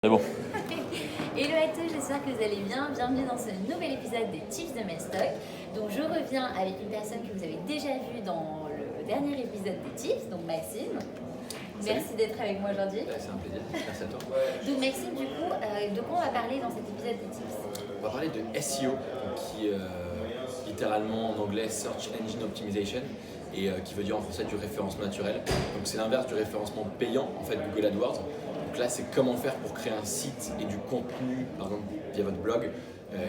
C'est bon. Hello à tous, j'espère que vous allez bien. Bienvenue dans ce nouvel épisode des Tips de Mailstock. Donc je reviens avec une personne que vous avez déjà vue dans le dernier épisode des Tips, donc Maxime. Merci d'être avec moi aujourd'hui. C'est un plaisir, merci à toi. Donc Maxime, du coup, de quoi on va parler dans cet épisode des Tips? On va parler de SEO, qui littéralement en anglais Search Engine Optimization, et qui veut dire en français du référencement naturel. Donc c'est l'inverse du référencement payant, en fait Google AdWords. Donc là c'est comment faire pour créer un site et du contenu, par exemple via votre blog,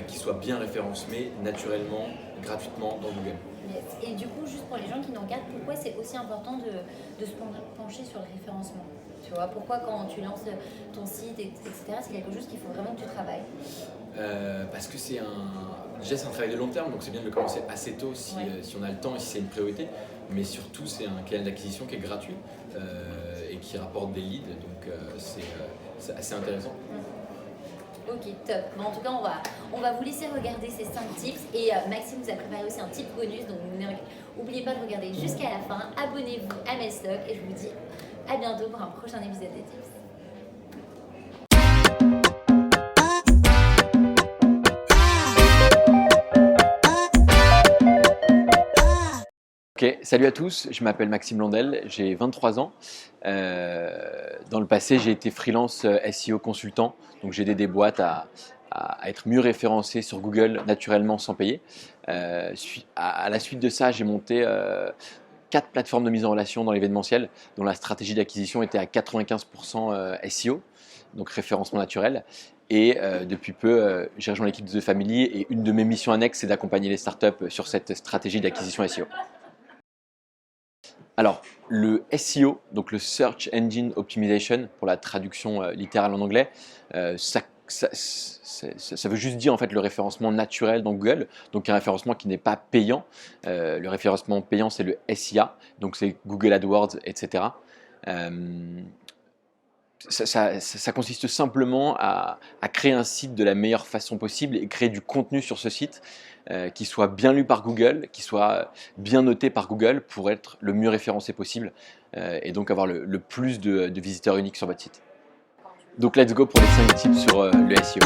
qui soit bien référencé naturellement, gratuitement dans Google. Yes. Et du coup, juste pour les gens qui nous regardent, pourquoi c'est aussi important de se pencher sur le référencement? Tu vois, pourquoi quand tu lances ton site, etc., c'est quelque chose qu'il faut vraiment que tu travailles? Parce que déjà c'est un travail de long terme, donc c'est bien de le commencer assez tôt si on a le temps et si c'est une priorité. Mais surtout, c'est un canal d'acquisition qui est gratuit et qui rapporte des leads, donc c'est assez intéressant. Ok, top. Bon, en tout cas, on va vous laisser regarder ces 5 tips. Et Maxime vous a préparé aussi un tip bonus. Donc, n'oubliez pas de regarder jusqu'à la fin. Abonnez-vous à Mailstock. Et je vous dis à bientôt pour un prochain épisode des tips. Ok, salut à tous, je m'appelle Maxime Landel, j'ai 23 ans. Dans le passé, j'ai été freelance SEO consultant, donc j'ai aidé des boîtes à être mieux référencées sur Google naturellement sans payer. À la suite de ça, j'ai monté 4 plateformes de mise en relation dans l'événementiel, dont la stratégie d'acquisition était à 95% SEO, donc référencement naturel. Et depuis peu, j'ai rejoint l'équipe de The Family et une de mes missions annexes, c'est d'accompagner les startups sur cette stratégie d'acquisition SEO. Alors, le SEO, donc le Search Engine Optimization, pour la traduction littérale en anglais, ça veut juste dire en fait le référencement naturel dans Google, donc un référencement qui n'est pas payant. Le référencement payant, c'est le SIA, donc c'est Google AdWords, etc. Ça consiste simplement à créer un site de la meilleure façon possible et créer du contenu sur ce site qui soit bien lu par Google, qui soit bien noté par Google pour être le mieux référencé possible et donc avoir le plus de visiteurs uniques sur votre site. Donc let's go pour les 5 tips sur le SEO.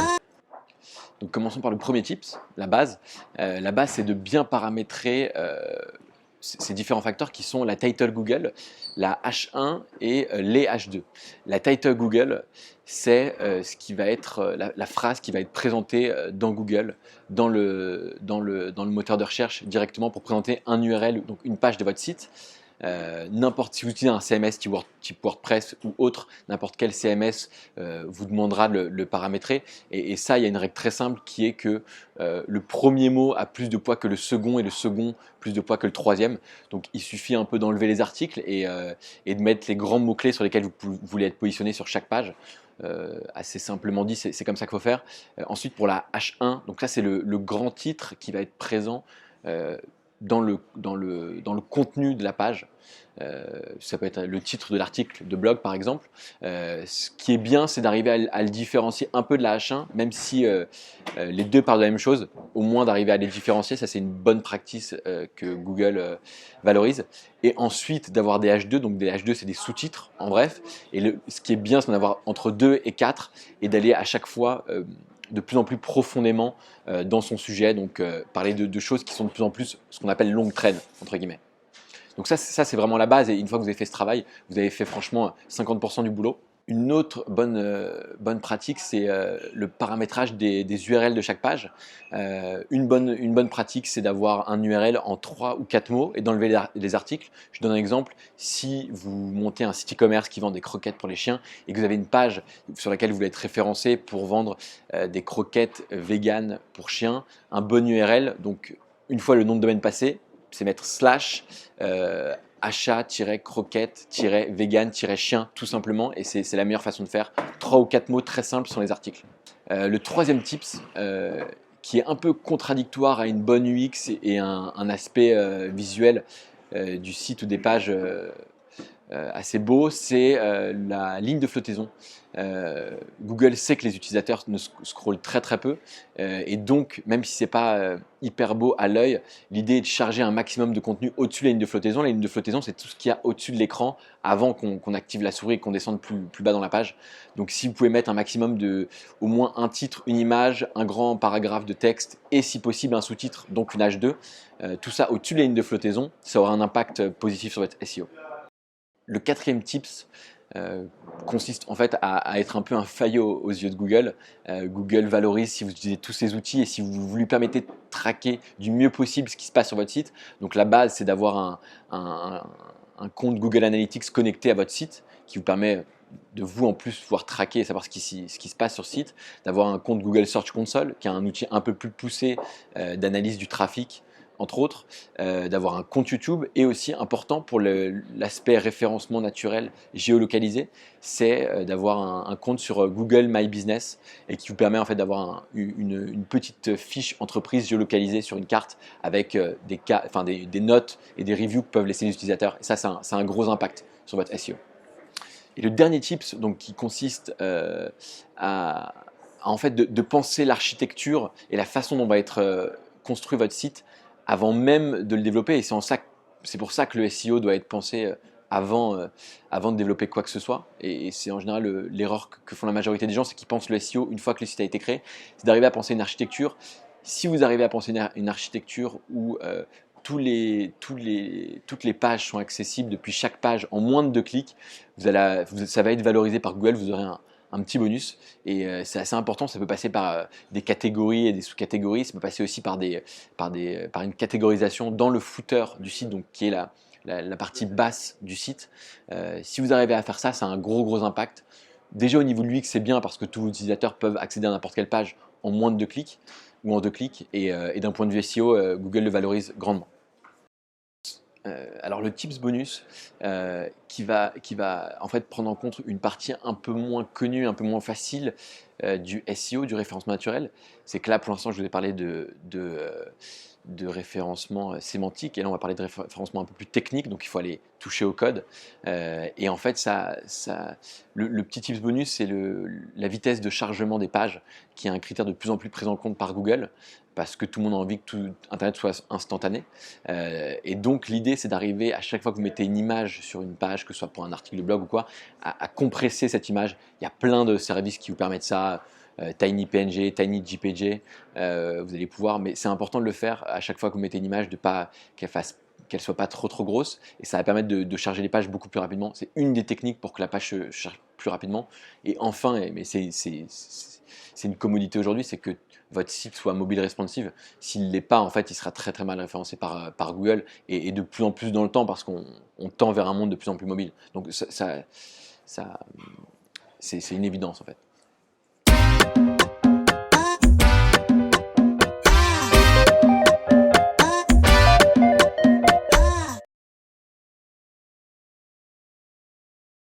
Donc commençons par le premier tips, la base. La base, c'est de bien paramétrer ces différents facteurs qui sont la title Google, la H1 et les H2. La title Google, c'est ce qui va être la phrase qui va être présentée dans Google, dans le moteur de recherche directement pour présenter un URL, donc une page de votre site. Si vous utilisez un CMS type WordPress ou autre, n'importe quel CMS vous demandera de le paramétrer. Et ça, il y a une règle très simple qui est que le premier mot a plus de poids que le second et le second plus de poids que le troisième. Donc il suffit un peu d'enlever les articles et de mettre les grands mots-clés sur lesquels vous voulez être positionné sur chaque page. Assez simplement dit, c'est comme ça qu'il faut faire. Ensuite, pour la H1, donc ça c'est le grand titre qui va être présent dans le contenu de la page. Ça peut être le titre de l'article de blog par exemple. Ce qui est bien, c'est d'arriver à le différencier un peu de la H1, même si les deux parlent de la même chose, au moins d'arriver à les différencier. Ça, c'est une bonne practice que Google valorise. Et ensuite d'avoir des H2, donc des H2 c'est des sous-titres en bref. Et ce qui est bien, c'est d'en avoir entre 2 et 4 et d'aller à chaque fois de plus en plus profondément dans son sujet, donc parler de choses qui sont de plus en plus ce qu'on appelle longue traîne, entre guillemets. Donc ça c'est vraiment la base, et une fois que vous avez fait ce travail, vous avez fait franchement 50% du boulot. Une autre bonne pratique, c'est le paramétrage des URL de chaque page. Une bonne pratique, c'est d'avoir un URL en 3 ou 4 mots et d'enlever les articles. Je donne un exemple. Si vous montez un site e-commerce qui vend des croquettes pour les chiens et que vous avez une page sur laquelle vous voulez être référencé pour vendre des croquettes vegan pour chiens, un bon URL, donc une fois le nom de domaine passé, c'est mettre slash achat-croquette-vegan-chien tout simplement, et c'est la meilleure façon de faire. 3 ou 4 mots très simples sont les articles. Le troisième tips qui est un peu contradictoire à une bonne UX et un aspect visuel du site ou des pages assez beau, c'est la ligne de flottaison. Google sait que les utilisateurs ne scrollent très très peu, et donc même si c'est pas hyper beau à l'œil, l'idée est de charger un maximum de contenu au-dessus de la ligne de flottaison. La ligne de flottaison, c'est tout ce qu'il y a au-dessus de l'écran avant qu'on active la souris et qu'on descende plus bas dans la page. Donc si vous pouvez mettre un maximum de au moins un titre, une image, un grand paragraphe de texte et si possible un sous-titre, donc une H2, tout ça au-dessus de la ligne de flottaison, ça aura un impact positif sur votre SEO. Le quatrième tips consiste en fait à être un peu un faillot aux yeux de Google. Google valorise si vous utilisez tous ces outils et si vous lui permettez de traquer du mieux possible ce qui se passe sur votre site. Donc la base, c'est d'avoir un compte Google Analytics connecté à votre site qui vous permet de vous en plus pouvoir traquer et savoir ce qui se passe sur le site, d'avoir un compte Google Search Console qui est un outil un peu plus poussé d'analyse du trafic, entre autres, d'avoir un compte YouTube, et aussi important pour l'aspect référencement naturel géolocalisé, c'est d'avoir un compte sur Google My Business et qui vous permet en fait d'avoir une petite fiche entreprise géolocalisée sur une carte avec des notes et des reviews que peuvent laisser les utilisateurs. Et ça, c'est un gros impact sur votre SEO. Et le dernier tips donc, qui consiste en fait de penser l'architecture et la façon dont va être construit votre site avant même de le développer, et c'est pour ça que le SEO doit être pensé avant de développer quoi que ce soit, et c'est en général l'erreur que font la majorité des gens, c'est qu'ils pensent le SEO une fois que le site a été créé, c'est d'arriver à penser une architecture. Si vous arrivez à penser une architecture où toutes les pages sont accessibles depuis chaque page en moins de 2 clics, ça va être valorisé par Google, vous aurez un petit bonus, et c'est assez important. Ça peut passer par des catégories et des sous-catégories, ça peut passer aussi par une catégorisation dans le footer du site, donc qui est la partie basse du site. Si vous arrivez à faire ça, ça a un gros impact. Déjà au niveau de l'UX, c'est bien parce que tous vos utilisateurs peuvent accéder à n'importe quelle page en moins de 2 clics ou en 2 clics, et d'un point de vue SEO, Google le valorise grandement. Alors le tips bonus qui va en fait prendre en compte une partie un peu moins connue, un peu moins facile du SEO, du référencement naturel, c'est que là pour l'instant je vous ai parlé de référencement sémantique, et là on va parler de référencement un peu plus technique, donc il faut aller toucher au code. Et en fait le petit tips bonus, c'est la vitesse de chargement des pages, qui est un critère de plus en plus pris en compte par Google, parce que tout le monde a envie que tout Internet soit instantané. Et donc l'idée, c'est d'arriver à chaque fois que vous mettez une image sur une page, que ce soit pour un article de blog ou quoi, à compresser cette image. Il y a plein de services qui vous permettent ça, TinyPNG, TinyJPG, vous allez pouvoir, mais c'est important de le faire à chaque fois que vous mettez une image, de pas qu'elle soit pas trop grosse, et ça va permettre de charger les pages beaucoup plus rapidement. C'est une des techniques pour que la page se charge plus rapidement. Et enfin, mais c'est une commodité aujourd'hui, c'est que votre site soit mobile responsive. S'il ne l'est pas, en fait, il sera très mal référencé par Google, et de plus en plus dans le temps, parce qu'on tend vers un monde de plus en plus mobile. Donc c'est une évidence en fait.